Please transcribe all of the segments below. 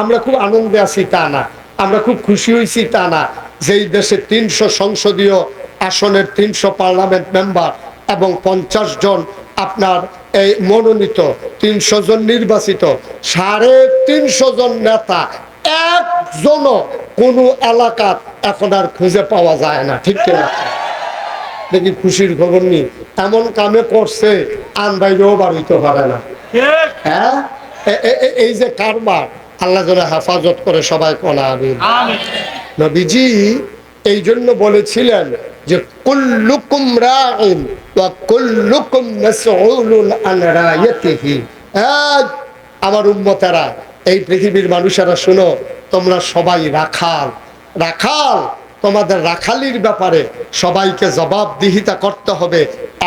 আমরা খুব আনন্দে আছি তা না, আমরা খুব খুশি হয়েছি তা না। যেই দেশে 300 সংসদীয় আসনের 300 পার্লামেন্ট মেম্বার এবং 50 জন আপনার এই মনোনীত, 300 জন নির্বাচিত, 350 জন নেতা, একজনও কোনো এলাকা এখন আর খুঁজে পাওয়া যায় না, ঠিক কিনা? দেখি খুশির খবর নেই, এমন কামে করছে আনবাইরেও বাড়িতে পারে না। হ্যাঁ, এই যে কারবার, আল্লাহ যেন হেফাজত করে সবাই কোনা আমিন। নবীজি এই জন্য বলেছিলেন যে কুল্লুকুম রাইন ওয়া কুল্লুকুম মাসউলুন আন রায়াতিহি। আমার উম্মতেরা, এই পৃথিবীর মানুষেরা শুনো, তোমরা সবাই রাখাল। রাখাল, তোমাদের রাখালির ব্যাপারে সবাইকে জবাবদিহিতা করতে হবে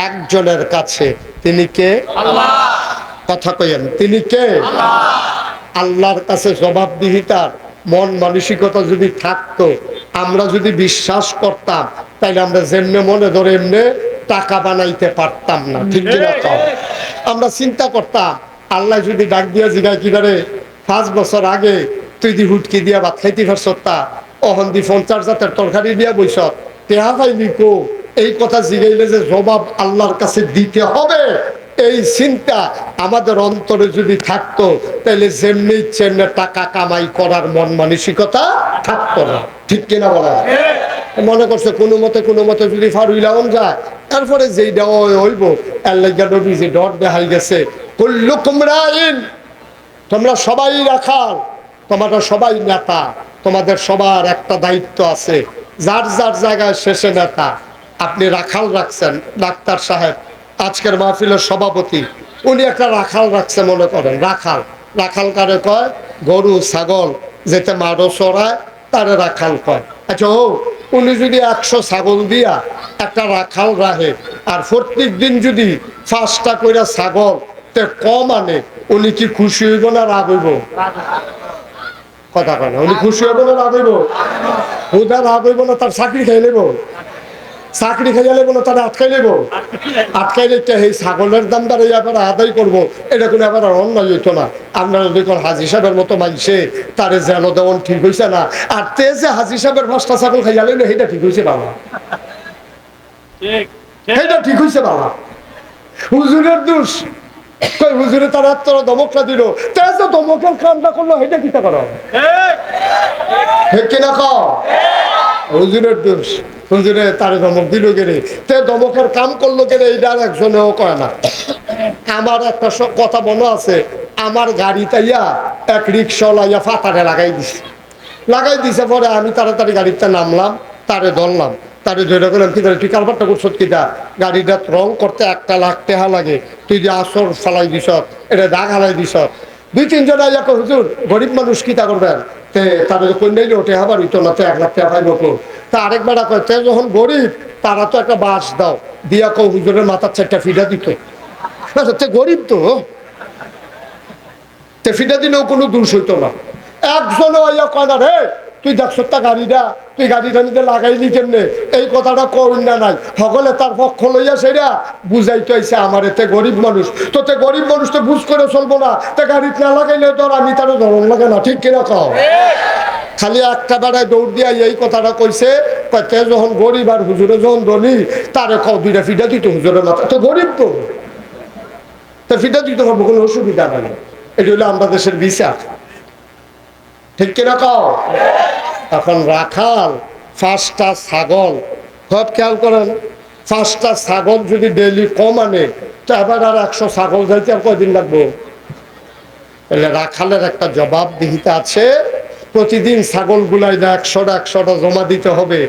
একজনের কাছে। তিনি কে? আল্লাহ। কথা কইেন, তিনি কে? আল্লাহ। আল্লাহর কাছে জবাবদিহিতার মন মানসিকতা যদি থাকতো, আমরা যদি বিশ্বাস করতাম, তাইলে আমরা যেমনে মনে ধরে এমনি টাকা বানাইতে পারতাম না, ঠিক কিনা? আমরা চিন্তা করতাম, আল্লাহ যদি ডাক দিয়া জিগায় কিবারে 5 বছর আগে তুই দি হুটকি দিয়া ভাত খাইতে পারছ, তা অহন দি 50 জাতের তরকারি দিয়া বইস, টেহা পাইলি কো? এই কথা জিগাইলে যে জবাব আল্লাহর কাছে দিতে হবে, এই চিন্তা আমাদের অন্তরে যদি থাকতো, তাহলে যেমনি চেমনে টাকা কামাই করার মন মানসিকতা থাকতো না, ঠিক কিনা বলা? মনে করছে কোনো মতে যদি ফারুইলাম যায়, তারপরে যেই দেওয়া হইব, এর লাগা নবী যে ডর দেখাই গেছে, কুল্লুকুম রাইন, তোমরা সবাই রাখাল, তোমরা সবাই নেতা, তোমাদের সবার একটা দায়িত্ব আছে, যার যার জায়গায় শেষে নেতা। আপনি রাখাল রাখছেন, ডাক্তার সাহেব আজকের মাহফিলের সভাপতি, উনি একটা রাখাল রাখছে, মনে করেন রাখাল। রাখাল কারে কয়? গরু ছাগল যেতে মারো চড়ায় তারে রাখাল কয়। আচ্ছা, উনি যদি 100 ছাগল দিয়া একটা রাখাল রাখে, আর প্রত্যেক দিন যদি 5টা করে ছাগল তে কম আনে, উনি কি খুশি হইব না রাগ হইব? কথা কয় না, উনি খুশি হইব না রাগ হইব? হুদা রাগ হইব না, তার চাকরি খাই নেব, চাকরি খাইয়া লেবো না, তারা আটকাই নেবো। আটকাই রেখে এই ছাগলের দাম দ্বারা এবার আদায় করবো, এটা কোনো এবার অন্যায় হইতো না। আপনারা দেখুন হাজি সাহেবের মতো মানছে তারে যেন দেওয়ান ঠিক হয়েছে না, আর তে যে হাজি সাহেবের 5টা ছাগল খাইয়া লেন, সেইটা ঠিক হয়েছে বাবা, সেইটা ঠিক হয়েছে বাবা। হুজুরের দোষ কই? হুজুরে তারা তোরা দমকটা দিল, তে যে দমকের কামটা করলো, সেইটা কিতা করো? কিনা কও? হুজুরের দোষ, হুজুরে তারে ধমক দিল গেলে, তে দমকের কাম করলো গেলে, এইটা আর একজনেও কয় না। আমার একটা কথা মনে আছে, আমার গাড়ি তাইয়া এক রিক্সাওয়ালা ফাতারে লাগাই দিছে। পরে আমি তাড়াতাড়ি গাড়িতে নামলাম, তারে ধরলাম, তারে ধরে গেলাম, কি তুই কারবারটা করছ কিটা? গাড়িটা রং করতে 1 লাখ টাকা লাগে, তুই যে আসর ফালাই দিস, এটা দাগ হালাই দিস। 2-3 জন আইয়া কো, হুজুর গরিব মানুষ কিতা করবেন? তে তারা কই নাইলে ওঠে আবার হইতো না, তো 1 লাখ টাকা পাইব কো? তা আরেকবার কয়, তে যখন গরিব তারা তো একটা বাস দাও, দিয়া কো হুজুরের মাথার 4টা ফিডা দিত। তে গরিব তো, তে ফিডা দিলেও কোনো দোষ হইতো না। একজনও আইয়া কয় না, রে তুই দেখছ তা গাড়িটা, তুই গাড়িটা নিতে লাগাইলি কেমনে? এই কথাটা কই না নাই, সকলে তার পক্ষ লইয়া সেটা বুঝাইতে আইছে আমার। এতে গরিব মানুষ তো, তে গরিব মানুষ তো বুঝ করে চলবো না, তে গাড়িতে না লাগাইলে ধর আমি তারও ধরন লাগে না, ঠিক কিনা কও? খালি একটা বেড়ায় দৌড় দিয়া এই কথাটা কইছে, তে যখন গরিব আর হুজুরে যখন ধনী, তারে কও 2টা ফিডা দিত হুজুরের মাথা, তো গরিব তো ফিডা দিতে পারবো, কোনো অসুবিধা নাই। এটা হলো আমরা দেশের বিচার, ঠিক কিনা কও? এখন রাখাল 5টা ছাগল, সব খেয়াল করেন, 5টা ছাগল যদি ডেইলি কম আনে, তো এবার আর 100 ছাগল যাইতে আর কয়দিন লাগবো? তাহলে রাখালের একটা জবাবদিহিতা আছে, প্রতিদিন ছাগল গুলাই 100টা জমা দিতে হবে,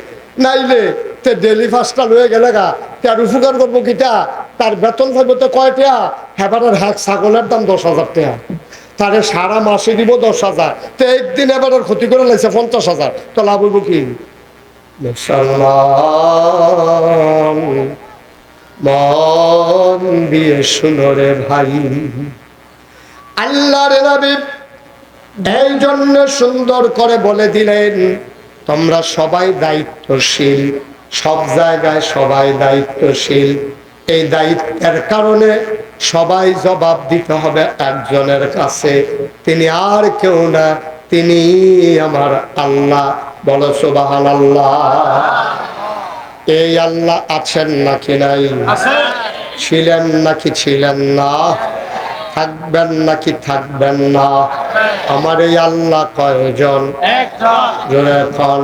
নাইলে তে ডেলি 5টা লয়ে গেলে গা, তার উপকার করবো কিটা? তার বেতন পাইব তো কয়টা? এবারের ছাগলের দাম 10,000 টাকা, তারে সারা মাসে দিব 10,000, তো একদিন এবার ক্ষতি করে লাগছে 50,000, তো লাভ হইব কি? মন দিয়ে শুনো রে ভাই, আল্লাহর নবী এই জন্য সুন্দর করে বলে দিলেন, তোমরা সবাই দায়িত্বশীল, সব জায়গায় সবাই দায়িত্বশীল। এই দায়িত্বের কারণে সবাই জবাব দিতে হবে একজনের কাছে, তিনি আর কেউ না, তিনি আমার আল্লাহ। বলো সুবহানাল্লাহ। এই আল্লাহ আছেন নাকি নাই? ছিলেন নাকি ছিলেন না? থাকবেন নাকি থাকবেন না? আমার এই আল্লাহ কয়জন? জোরে কোন?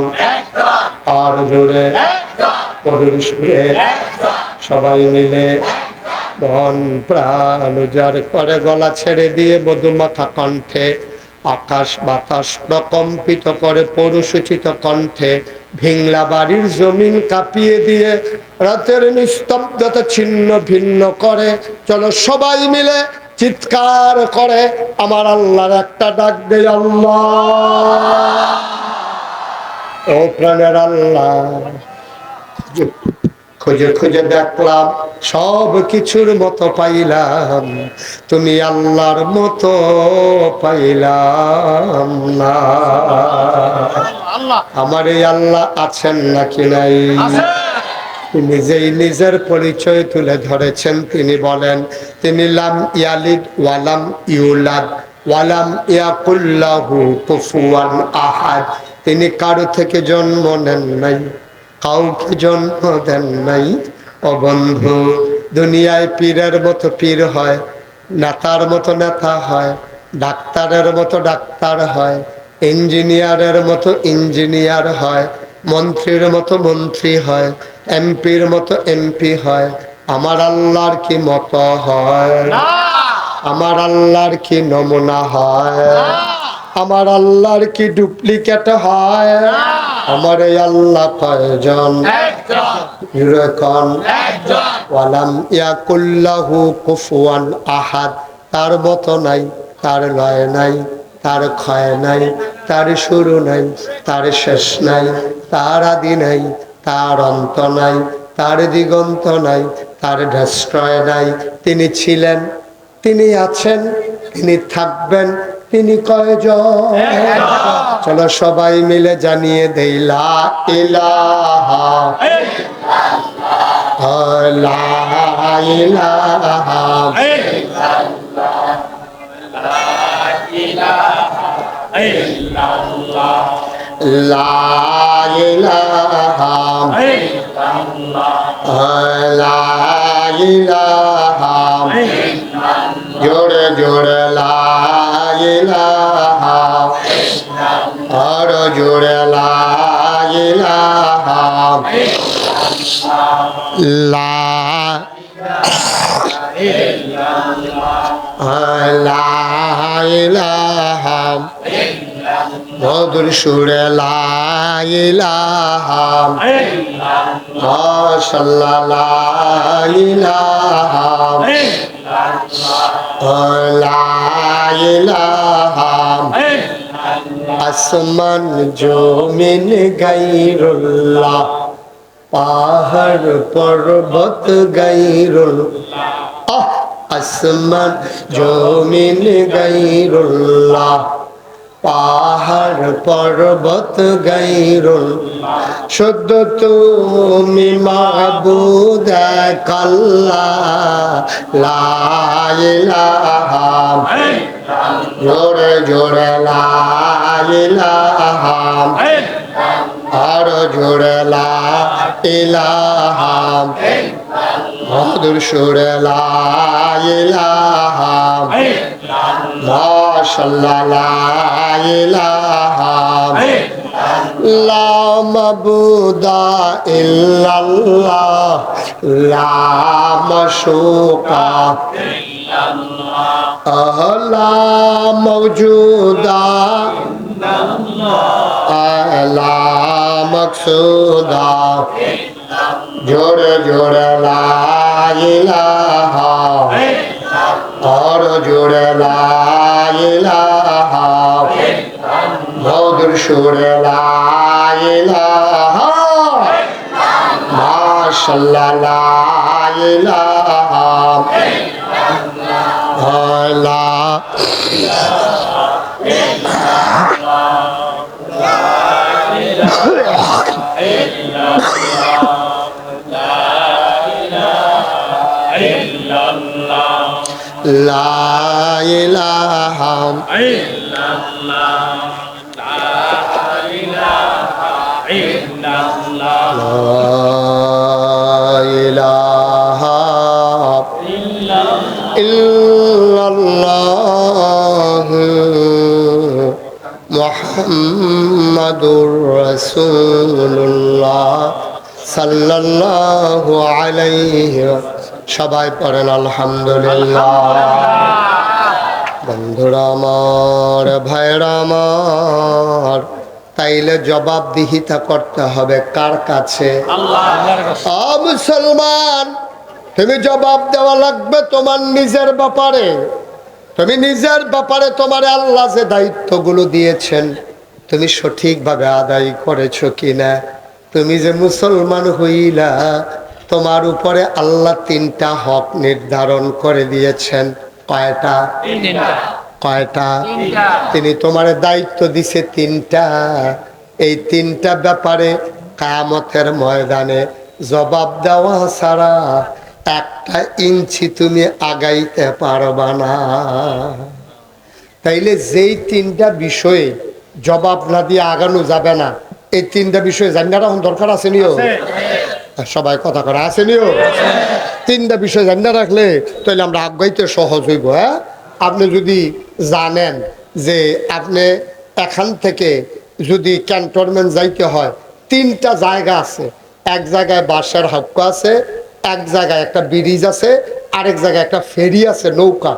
আর জোরে পরিশুরে সবাই মিলে মন প্রাণ উজাড় করে গলা ছেড়ে দিয়ে মধুমাখা কণ্ঠে আকাশ বাতাস প্রকম্পিত করে পৌরসূচিত কণ্ঠে ভিংলা বাড়ির জমিন কাঁপিয়ে দিয়ে রাতের নিস্তব্ধতা ছিন্ন ভিন্ন করে চলো সবাই মিলে চিৎকার করে আমার আল্লাহর একটা ডাক দে, আল্লাহ। ও প্রাণের আল্লাহ, খুঁজে খুঁজে দেখলাম সব কিছুর মতো পাইলাম, তুমি আল্লাহর মতো পাইলাম না। আমার এই আল্লাহ আছেন নাকি নাই? নিজেই নিজের পরিচয় তুলে ধরেছেন। তিনি বলেন, তিনি লাম ইয়ালিদ ওয়ালাম ইউলাদ ওয়ালাম ইয়াকুল্লাহু কুফুয়ান আহাদ। তিনি কারো থেকে জন্ম নেন নাই, কাউকে জন্ম দেন নাই। ও বন্ধু, দুনিয়ায় পীরের মতো পীর হয়, নেতার মতো নেতা হয়, ডাক্তারের মতো ডাক্তার হয়, ইঞ্জিনিয়ারের মতো ইঞ্জিনিয়ার হয়, মন্ত্রীর মতো মন্ত্রী হয়, এমপির মতো এমপি হয়। আমার আল্লাহর কি মতো হয়? আমার আল্লাহর কি নমুনা হয়? আমার আল্লাহর কি ডুপ্লিকেট হয়? আমার এই আল্লাহ কয়জন? ওয়ালাম ইয়াকুল্লাহু কুফুয়ান আহাদ। তার মতো নাই, তার লয় নাই, তার ক্ষয় নাই, তার শুরু নাই, তার শেষ নাই, তার আদি নাই, তার অন্ত নাই, তার দিগন্ত নাই, তার ডেস্ট্রয় নাই। তিনি ছিলেন, তিনি আছেন, তিনি থাকবেন, তিনি কয়জন? চলো সবাই মিলে জানিয়ে দেই, লা ইলাহা লা ইলাহা লা ইলাহা লা ইলাহা জোরে জোরে লা ইলাহা আর জোরে লা ইলাহা লা ইলাহা মধুর সুরে লা ইলাহা মাশাআল্লাহ লা ইলাহা লা ইলাহা আসমান জমিন গায়রুল্লাহ পাহাড় পর্বত গায়রুল্লাহ আসমান জমিন গায়রুল্লাহ পাহাড় পর্বত গায়রুল্লাহ শুদ্ধ তুমি মাবুদ এক আল্লাহ লা ইলাহা জোরে জোরে লা ইলাহা আর জোরে লা ইলাহা মধুর সুরে লা ইলাহা মাশাআল্লাহ লা ইলাহা লা মাবুদা ইল্লাল্লাহ লা মাশুকা ইল্লাল্লাহ লা মাওজুদা লা মাকসুদা জোরে জোরে লা ইলাহা আর জোরে লা ইলাহা মধুর সুরে লা ইলাহা মাশাআল্লাহ লা ইলাহা লা লা ইলাহা ইল্লাল্লাহ ইলাহা ইল্লাল্লাহ মুহাম্মাদুর রাসূলুল্লাহ সাল্লাল্লাহু আলাইহি। সবাই পড়েন আলহামদুলিল্লাহ। বন্ধুরা আমার, ভাইরা আমার, তাইলে জবাবদিহিতা করতে হবে কার কাছে? মুসলমান, তুমি জবাব দেওয়া লাগবে তোমার নিজের ব্যাপারে। তুমি নিজের ব্যাপারে তোমার আল্লাহ যে দায়িত্বগুলো দিয়েছেন তুমি সঠিকভাবে আদায় করেছো কিনা। তুমি যে মুসলমান হইলা, তোমার উপরে আল্লাহ 3টা হক নির্ধারণ করে দিয়েছেন। কয়টা? কয়টা? তিনি তোমার দায়িত্ব দিছে 3টা। এই 3টা ব্যাপারে কিয়ামতের ময়দানে জবাব দেওয়া ছাড়া 1 ইঞ্চি তুমি আগাইতে পারবা না। তাইলে যেই 3টা বিষয়ে জবাব না দিয়ে আগানো যাবে না, এই 3টা বিষয়ে জানার এখন দরকার আছে নিও। সবাই কথা করা আছে নিও। 3টা বিষয় জানা রাখলে তাহলে আমরা আগাইতে সহজ হইব। হ্যাঁ, আপনি যদি জানেন যে আপনি এখান থেকে যদি ক্যান্টনমেন্ট যাইতে হয় 3টা জায়গা আছে। এক জায়গায় বাসের হাক্কা আছে, এক জায়গায় একটা ব্রিজ আছে, আরেক জায়গায় একটা ফেরি আছে, নৌকা।